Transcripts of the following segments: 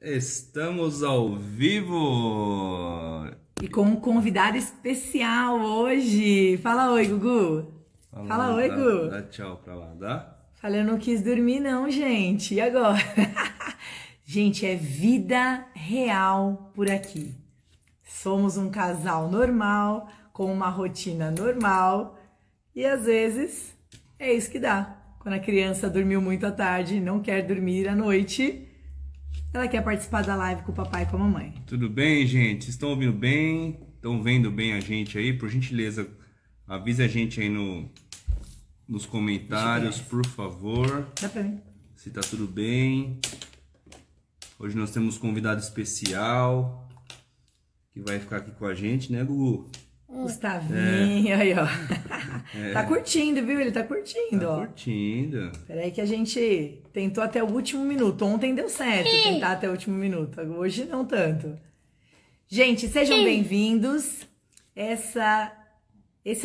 Estamos ao vivo! E com um convidado especial hoje. Fala oi, Gugu. Fala oi, Gugu. Dá tchau pra lá, dá? Falei, eu não quis dormir não, gente. E agora? Gente, é vida real por aqui. Somos um casal normal, com uma rotina normal. E às vezes é isso que dá. Quando a criança dormiu muito à tarde e não quer dormir à noite, ela quer participar da live com o papai e com a mamãe. Tudo bem, gente? Estão ouvindo bem? Estão vendo bem a gente aí? Por gentileza, avise a gente aí nos comentários, por favor. Dá pra mim. Se tá tudo bem. Hoje nós temos um convidado especial que vai ficar aqui com a gente, né, Gugu? Gustavinho, aí, ó. Tá curtindo, viu? Ele tá curtindo, Tá ó. curtindo. Peraí que a gente tentou até o último minuto. Ontem deu certo tentar até o último minuto. Hoje não tanto. Gente, sejam bem-vindos. Esse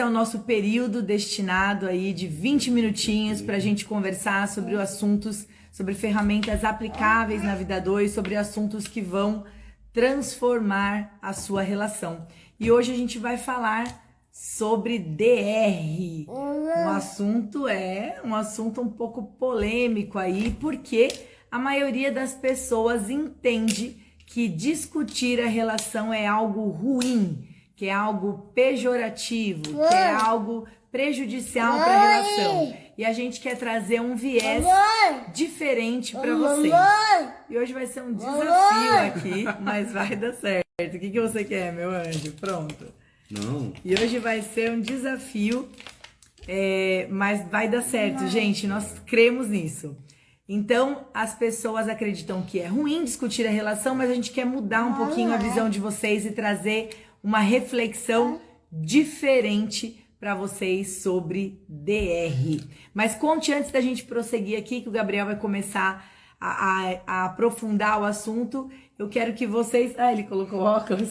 é o nosso período destinado aí de 20 minutinhos pra gente conversar sobre assuntos, sobre ferramentas aplicáveis na vida 2, sobre assuntos que vão transformar a sua relação. E hoje a gente vai falar sobre DR. Um assunto um pouco polêmico aí, porque a maioria das pessoas entende que discutir a relação é algo ruim, que é algo pejorativo, que é algo prejudicial para a relação. E a gente quer trazer um viés diferente para vocês. E hoje vai ser um desafio aqui, mas vai dar certo. O que você quer, meu anjo? Pronto. Não. E hoje vai ser um desafio, mas vai dar certo, gente. Nós cremos nisso. Então, as pessoas acreditam que é ruim discutir a relação, mas a gente quer mudar um pouquinho a visão de vocês e trazer uma reflexão diferente para vocês sobre DR. Mas conte antes da gente prosseguir aqui, que o Gabriel vai começar a aprofundar o assunto. Eu quero que vocês... Ah, ele colocou óculos.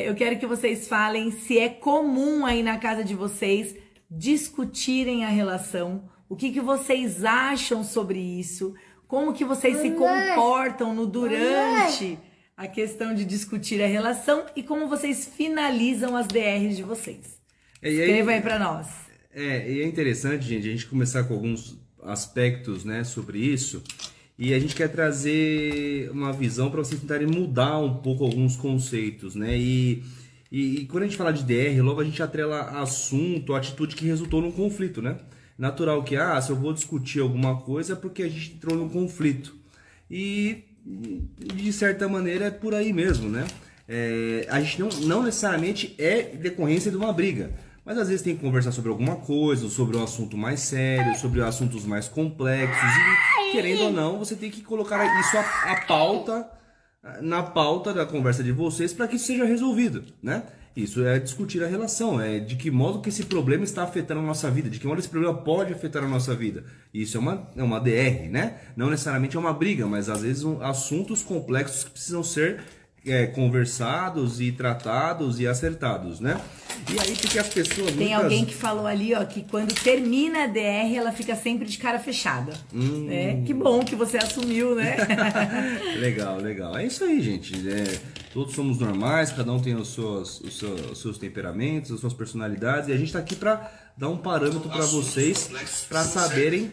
Eu quero que vocês falem se é comum aí na casa de vocês discutirem a relação. O que vocês acham sobre isso? Como que vocês se comportam no durante a questão de discutir a relação e como vocês finalizam as DRs de vocês. Escreva aí pra nós. E é interessante, gente, a gente começar com alguns aspectos, né, sobre isso. E a gente quer trazer uma visão para vocês tentarem mudar um pouco alguns conceitos, né? E quando a gente fala de DR, logo a gente atrela assunto, atitude que resultou num conflito, né? Natural que, se eu vou discutir alguma coisa é porque a gente entrou num conflito. E, de certa maneira, é por aí mesmo, né? A gente não necessariamente é decorrência de uma briga. Mas às vezes tem que conversar sobre alguma coisa, sobre um assunto mais sério, sobre assuntos mais complexos. E, querendo ou não, você tem que colocar isso na pauta da conversa de vocês para que isso seja resolvido, né? Isso é discutir a relação, de que modo que esse problema está afetando a nossa vida, de que modo esse problema pode afetar a nossa vida. Isso é uma DR, né? Não necessariamente é uma briga, mas às vezes assuntos complexos que precisam ser conversados e tratados e acertados, né? E aí porque as pessoas... Tem alguém que falou ali, ó, que quando termina a DR, ela fica sempre de cara fechada. Que bom que você assumiu, né? Legal. É isso aí, gente. Todos somos normais, cada um tem os seus temperamentos, as suas personalidades, e a gente tá aqui para dar um parâmetro para vocês, para saberem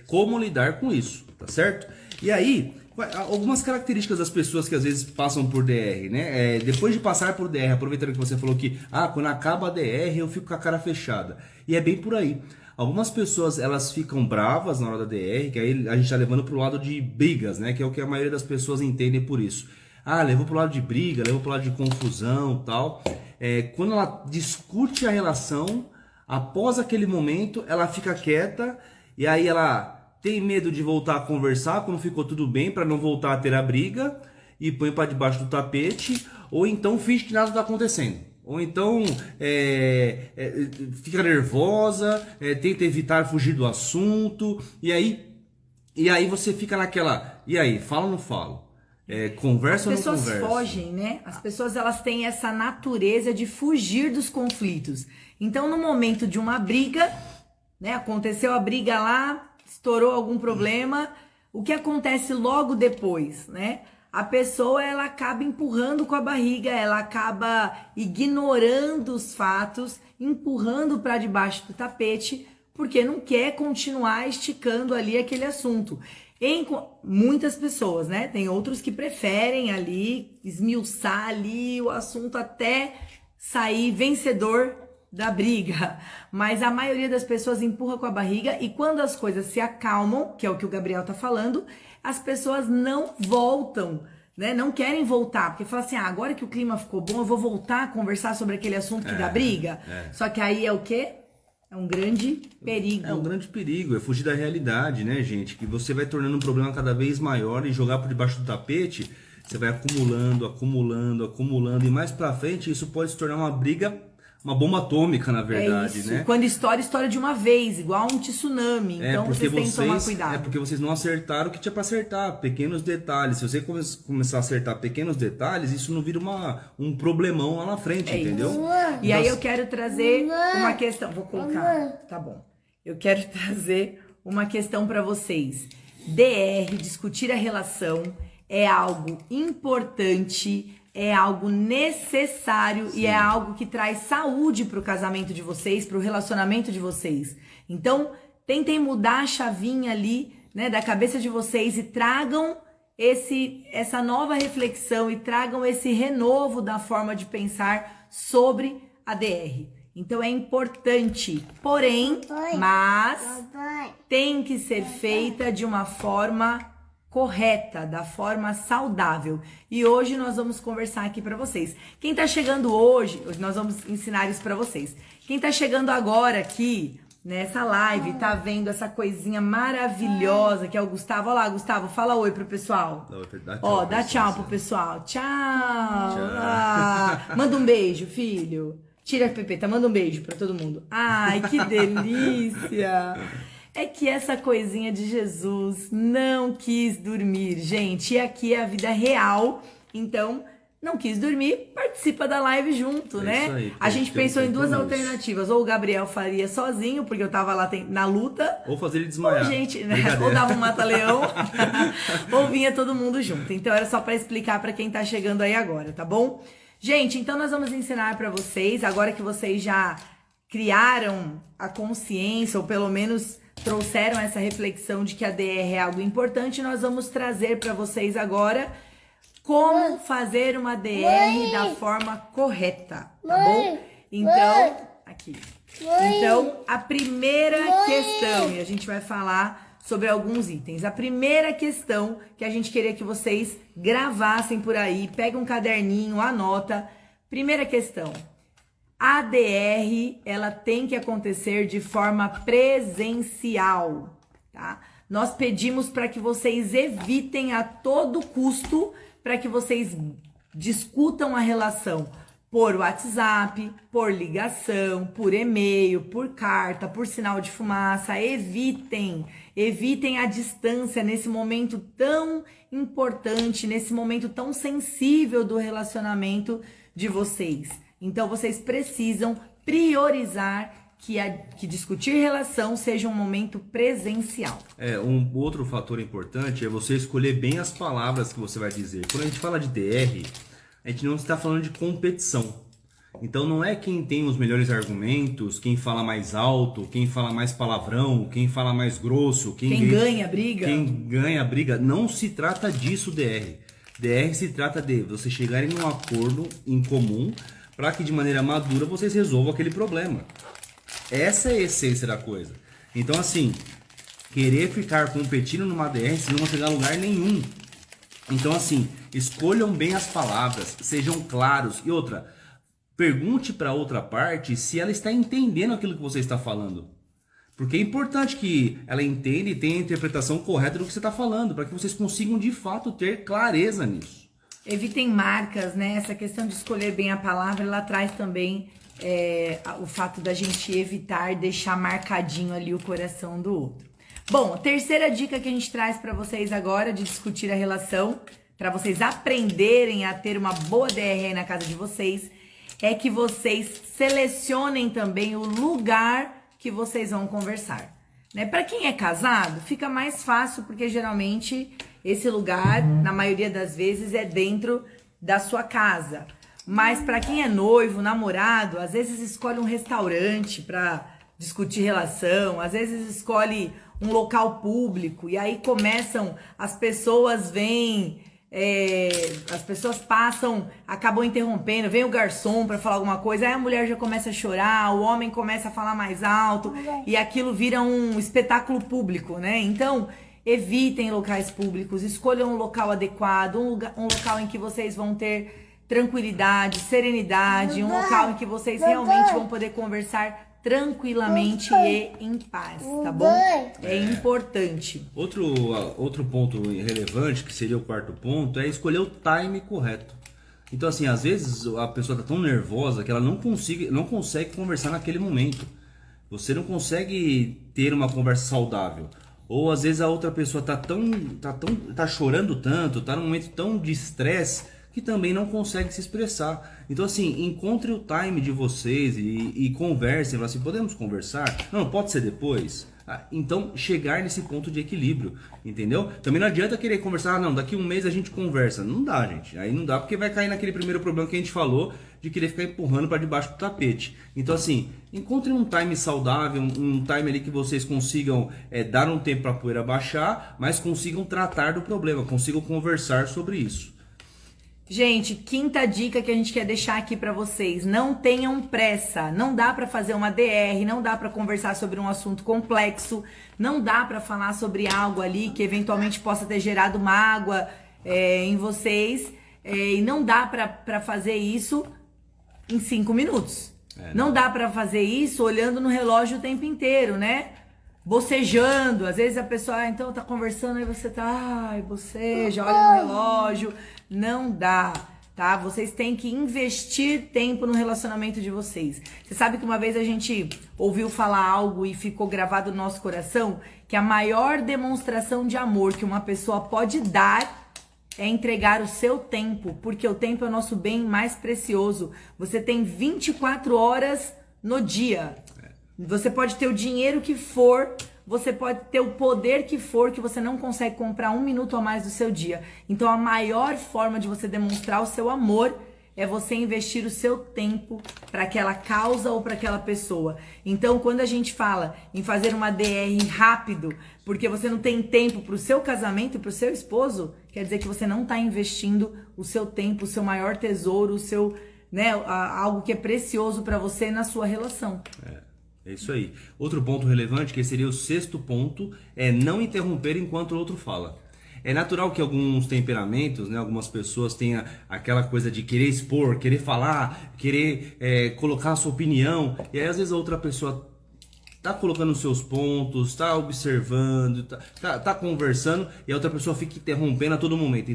como lidar com isso, tá certo? E aí, algumas características das pessoas que às vezes passam por DR, né? Depois de passar por DR, aproveitando que você falou que quando acaba a DR eu fico com a cara fechada. E é bem por aí. Algumas pessoas elas ficam bravas na hora da DR, que aí a gente tá levando pro lado de brigas, né? Que é o que a maioria das pessoas entendem por isso. Levou pro lado de briga, levou pro lado de confusão, tal. Quando ela discute a relação, após aquele momento ela fica quieta e aí ela tem medo de voltar a conversar quando ficou tudo bem, para não voltar a ter a briga, e põe para debaixo do tapete, ou então finge que nada está acontecendo. Ou então fica nervosa, tenta evitar fugir do assunto, e aí você fica naquela, e aí, fala ou não falo? Conversa ou não conversa? As pessoas fogem, né? As pessoas elas têm essa natureza de fugir dos conflitos. Então, no momento de uma briga, né? Aconteceu a briga lá, estourou algum problema, O que acontece logo depois, né? A pessoa, ela acaba empurrando com a barriga, ela acaba ignorando os fatos, empurrando para debaixo do tapete, porque não quer continuar esticando ali aquele assunto. Muitas pessoas, né? Tem outros que preferem ali esmiuçar ali o assunto até sair vencedor da briga, mas a maioria das pessoas empurra com a barriga e quando as coisas se acalmam, que é o que o Gabriel tá falando, as pessoas não voltam, né? Não querem voltar, porque falam assim, agora que o clima ficou bom, eu vou voltar a conversar sobre aquele assunto que dá briga. Só que aí é o quê? É um grande perigo. É um grande perigo, é fugir da realidade, né, gente? Que você vai tornando um problema cada vez maior e jogar por debaixo do tapete, você vai acumulando e mais pra frente isso pode se tornar uma briga, uma bomba atômica, na verdade, isso. né? Quando estoura de uma vez, igual um tsunami. Então vocês têm que tomar cuidado. É porque vocês não acertaram o que tinha para acertar, pequenos detalhes. Se você começar a acertar pequenos detalhes, isso não vira um problemão lá na frente, entendeu? E aí eu quero trazer uma questão. Vou colocar. Tá bom. Eu quero trazer uma questão para vocês. DR, discutir a relação, é algo importante. É algo necessário e é algo que traz saúde para o casamento de vocês, para o relacionamento de vocês. Então, tentem mudar a chavinha ali, né, da cabeça de vocês e tragam essa nova reflexão e tragam esse renovo da forma de pensar sobre a DR. Então, é importante, porém, mas tem que ser feita de uma forma correta, da forma saudável. E hoje nós vamos conversar aqui para vocês. Quem tá chegando hoje nós vamos ensinar isso para vocês. Quem tá chegando agora aqui nessa live, tá vendo essa coisinha maravilhosa que é o Gustavo. Olha lá, Gustavo, fala oi pro pessoal. Ó, dá tchau pro pessoal. Tchau. Manda um beijo, filho. Tira a pepeta, manda um beijo para todo mundo. Ai, que delícia. É que essa coisinha de Jesus não quis dormir, gente. E aqui é a vida real. Então, não quis dormir, participa da live junto, né? Isso aí, a gente pensou em duas alternativas. Ou o Gabriel faria sozinho, porque eu tava lá na luta. Ou fazer ele desmaiar. Ou, gente, né? Ou dava um mata-leão. Ou vinha todo mundo junto. Então, era só para explicar para quem tá chegando aí agora, tá bom? Gente, então nós vamos ensinar para vocês, agora que vocês já criaram a consciência, ou pelo menos trouxeram essa reflexão de que a DR é algo importante, nós vamos trazer para vocês agora como fazer uma DR da forma correta, tá bom? Então, aqui. Então, a primeira questão, e a gente vai falar sobre alguns itens. A primeira questão que a gente queria que vocês gravassem por aí, pega um caderninho, anota. Primeira questão. A DR, ela tem que acontecer de forma presencial, tá? Nós pedimos para que vocês evitem a todo custo, para que vocês discutam a relação por WhatsApp, por ligação, por e-mail, por carta, por sinal de fumaça. Evitem a distância nesse momento tão importante, nesse momento tão sensível do relacionamento de vocês. Então, vocês precisam priorizar que discutir relação seja um momento presencial. Um outro fator importante é você escolher bem as palavras que você vai dizer. Quando a gente fala de DR, a gente não está falando de competição. Então, não é quem tem os melhores argumentos, quem fala mais alto, quem fala mais palavrão, quem fala mais grosso, quem ganha a briga. Quem ganha a briga. Não se trata disso, DR. DR se trata de você chegarem num acordo em comum para que de maneira madura vocês resolvam aquele problema. Essa é a essência da coisa. Então, assim, querer ficar competindo numa DR, vocês não vão chegar a lugar nenhum. Então, assim, escolham bem as palavras, sejam claros. E outra, pergunte para outra parte se ela está entendendo aquilo que você está falando. Porque é importante que ela entenda e tenha a interpretação correta do que você está falando, para que vocês consigam de fato ter clareza nisso. Evitem marcas, né? Essa questão de escolher bem a palavra, ela traz também o fato da gente evitar deixar marcadinho ali o coração do outro. Bom, a terceira dica que a gente traz para vocês agora de discutir a relação, para vocês aprenderem a ter uma boa DR aí na casa de vocês, é que vocês selecionem também o lugar que vocês vão conversar. né? Para quem é casado, fica mais fácil, porque geralmente esse lugar, na maioria das vezes, é dentro da sua casa. Mas para quem é noivo, namorado, às vezes escolhe um restaurante para discutir relação, às vezes escolhe um local público, e aí começam, as pessoas vêm, as pessoas passam, acabam interrompendo, vem o garçom para falar alguma coisa, aí a mulher já começa a chorar, o homem começa a falar mais alto, e aquilo vira um espetáculo público, né? Então, evitem locais públicos, escolham um local adequado, um local em que vocês vão ter tranquilidade, serenidade, um local em que vocês realmente vão poder conversar tranquilamente e em paz, tá bom? É importante. Outro ponto relevante, que seria o quarto ponto, é escolher o time correto. Então, assim, às vezes a pessoa tá tão nervosa que ela não consegue conversar naquele momento. Você não consegue ter uma conversa saudável. Ou às vezes a outra pessoa tá chorando tanto, tá num momento tão de estresse, que também não consegue se expressar. Então, assim, encontre o time de vocês e conversem. Assim, podemos conversar? Não, pode ser depois? Então, chegar nesse ponto de equilíbrio, entendeu? Também não adianta querer conversar, não, daqui um mês a gente conversa. Não dá, gente. Aí não dá, porque vai cair naquele primeiro problema que a gente falou, de querer ficar empurrando para debaixo do tapete. Então, assim, encontre um time saudável, um time ali que vocês consigam dar um tempo para a poeira baixar, mas consigam tratar do problema, consigam conversar sobre isso. Gente, quinta dica que a gente quer deixar aqui pra vocês: não tenham pressa. Não dá pra fazer uma DR, não dá pra conversar sobre um assunto complexo, não dá pra falar sobre algo ali que eventualmente possa ter gerado mágoa em vocês, e não dá pra fazer isso em 5 minutos. Não dá pra fazer isso olhando no relógio o tempo inteiro, né? Bocejando, às vezes a pessoa, então tá conversando, aí você tá, boceja, olha no relógio. Não dá, tá? Vocês têm que investir tempo no relacionamento de vocês. Você sabe que uma vez a gente ouviu falar algo e ficou gravado no nosso coração, que a maior demonstração de amor que uma pessoa pode dar é entregar o seu tempo, porque o tempo é o nosso bem mais precioso. Você tem 24 horas no dia. Você pode ter o dinheiro que for, você pode ter o poder que for, que você não consegue comprar 1 minuto a mais do seu dia. Então a maior forma de você demonstrar o seu amor é você investir o seu tempo para aquela causa ou para aquela pessoa. Então quando a gente fala em fazer uma DR rápido, porque você não tem tempo para o seu casamento e para o seu esposo, quer dizer que você não está investindo o seu tempo, o seu maior tesouro, o seu, né, algo que é precioso para você na sua relação. É isso aí. Outro ponto relevante, que seria o sexto ponto, é não interromper enquanto o outro fala. É natural que alguns temperamentos, né, algumas pessoas tenham aquela coisa de querer expor, querer falar, querer colocar a sua opinião, e aí às vezes a outra pessoa tá colocando os seus pontos, tá observando, tá conversando, e a outra pessoa fica interrompendo a todo momento.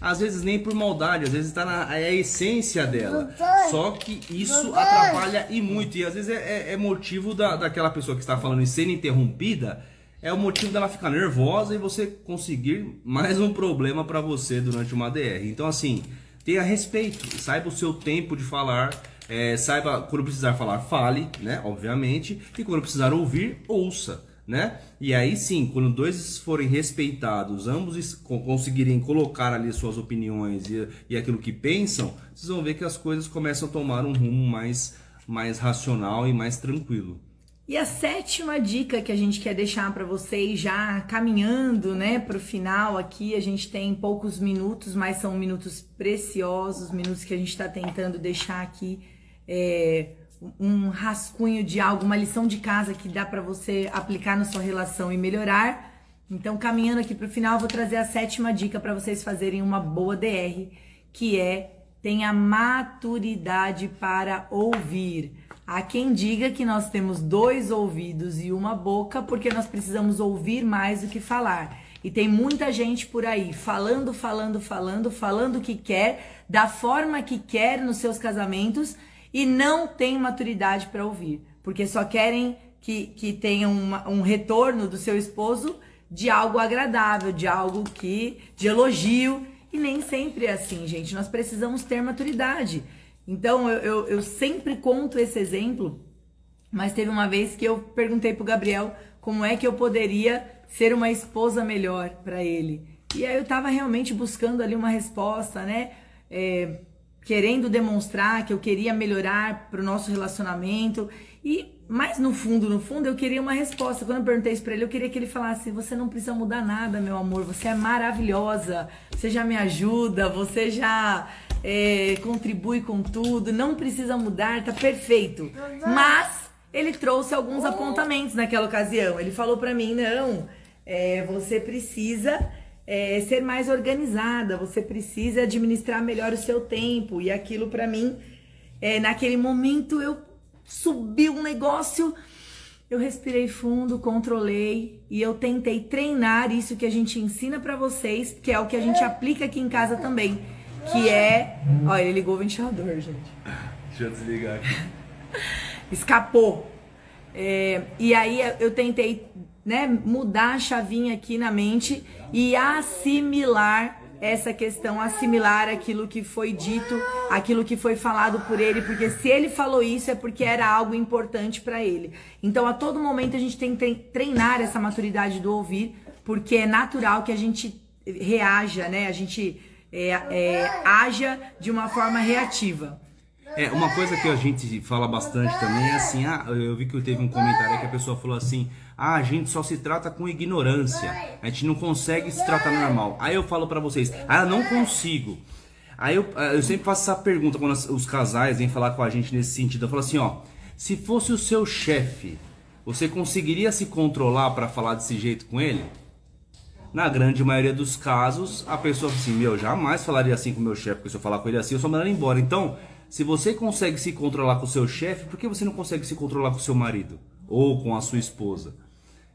Às vezes nem por maldade, às vezes é a essência dela. Só que isso atrapalha e muito. E às vezes é motivo daquela pessoa que está falando e sendo interrompida, é o motivo dela ficar nervosa e você conseguir mais um problema para você durante uma DR. Então, assim, tenha respeito, saiba o seu tempo de falar. Saiba quando precisar falar, fale, né? Obviamente. E quando precisar ouvir, ouça, né? E aí sim, quando dois forem respeitados, ambos conseguirem colocar ali suas opiniões e aquilo que pensam, vocês vão ver que as coisas começam a tomar um rumo mais racional e mais tranquilo. E a 7ª dica que a gente quer deixar para vocês, já caminhando, né, para o final aqui, a gente tem poucos minutos, mas são minutos preciosos, minutos que a gente está tentando deixar aqui um rascunho de algo, uma lição de casa que dá para você aplicar na sua relação e melhorar. Então, caminhando aqui para o final, eu vou trazer a 7ª dica para vocês fazerem uma boa DR, que é: tenha maturidade para ouvir. Há quem diga que nós temos 2 ouvidos e uma boca, porque nós precisamos ouvir mais do que falar. E tem muita gente por aí falando o que quer, da forma que quer nos seus casamentos, e não tem maturidade para ouvir, porque só querem que tenha um retorno do seu esposo de algo agradável, de elogio, e nem sempre é assim, gente. Nós precisamos ter maturidade. Então eu sempre conto esse exemplo Mas teve uma vez que eu perguntei pro Gabriel como é que eu poderia ser uma esposa melhor para ele. E aí eu tava realmente buscando ali uma resposta, né? Querendo demonstrar que eu queria melhorar pro nosso relacionamento. Mas no fundo, eu queria uma resposta. Quando eu perguntei isso pra ele, eu queria que ele falasse: você não precisa mudar nada, meu amor. Você é maravilhosa. Você já me ajuda. Você já contribui com tudo. Não precisa mudar, tá perfeito. Mas ele trouxe alguns apontamentos naquela ocasião. Ele falou pra mim: não, você precisa ser mais organizada. Você precisa administrar melhor o seu tempo. E aquilo pra mim, naquele momento, subiu um negócio, eu respirei fundo, controlei e eu tentei treinar isso que a gente ensina pra vocês, que é o que a gente aplica aqui em casa também, que é... Olha, ele ligou o ventilador, gente. Deixa eu desligar aqui. Escapou. E aí eu tentei, né, mudar a chavinha aqui na mente e assimilar essa questão, assimilar aquilo que foi dito, aquilo que foi falado por ele, porque se ele falou isso é porque era algo importante para ele. Então, a todo momento a gente tem que treinar essa maturidade do ouvir, porque é natural que a gente reaja, né? A gente haja de uma forma reativa. Uma coisa que a gente fala bastante também é assim, eu vi que teve um comentário aí que a pessoa falou assim: a gente só se trata com ignorância, a gente não consegue se tratar normal. Aí eu falo pra vocês: eu não consigo. Aí eu sempre faço essa pergunta quando os casais vêm falar com a gente nesse sentido. Eu falo assim, se fosse o seu chefe, você conseguiria se controlar pra falar desse jeito com ele? Na grande maioria dos casos, a pessoa fala assim: eu jamais falaria assim com o meu chefe, porque se eu falar com ele assim, eu só mando ele embora. Então, se você consegue se controlar com o seu chefe, por que você não consegue se controlar com o seu marido? Ou com a sua esposa?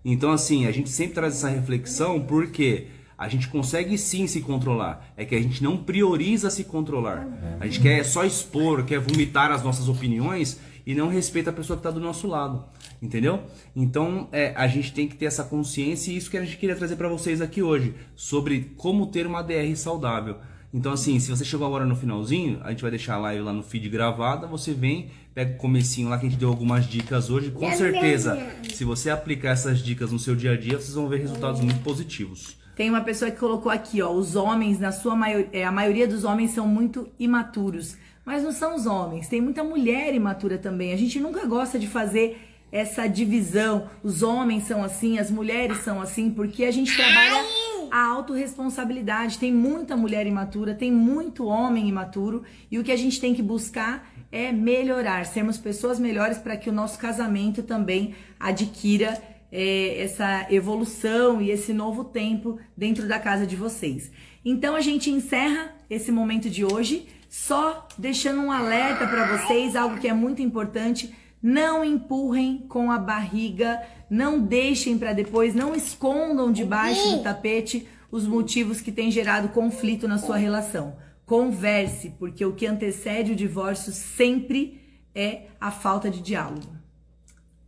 Então, assim, a gente sempre traz essa reflexão porque a gente consegue sim se controlar. É que a gente não prioriza se controlar. A gente quer só expor, quer vomitar as nossas opiniões e não respeita a pessoa que está do nosso lado. Entendeu? Então, a gente tem que ter essa consciência, e isso que a gente queria trazer para vocês aqui hoje, sobre como ter uma DR saudável. Então, assim, se você chegou agora no finalzinho, a gente vai deixar a live lá no feed gravada, você vem, pega o comecinho lá que a gente deu algumas dicas hoje. Com certeza, se você aplicar essas dicas no seu dia a dia, vocês vão ver resultados muito positivos. Tem uma pessoa que colocou aqui, os homens, na sua maioria, a maioria dos homens são muito imaturos. Mas não são os homens, tem muita mulher imatura também. A gente nunca gosta de fazer essa divisão. Os homens são assim, as mulheres são assim, porque a gente trabalha a autorresponsabilidade. Tem muita mulher imatura, tem muito homem imaturo, e o que a gente tem que buscar é melhorar, sermos pessoas melhores para que o nosso casamento também adquira essa evolução e esse novo tempo dentro da casa de vocês. Então a gente encerra esse momento de hoje só deixando um alerta para vocês, algo que é muito importante: não empurrem com a barriga, não deixem para depois, não escondam debaixo do tapete os motivos que têm gerado conflito na sua relação. Converse, porque o que antecede o divórcio sempre é a falta de diálogo.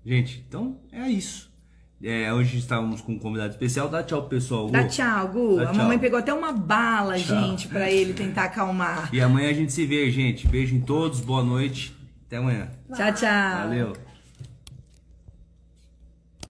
Gente, então é isso. Hoje estávamos com um convidado especial. Dá tchau pro pessoal, Gu. Dá tchau, Gu. Dá a tchau. mamãe pegou até uma bala, Tchau. gente, pra ele tentar acalmar. E amanhã a gente se vê, gente. Beijo em todos, boa noite. Até amanhã. Tchau, tchau. Valeu.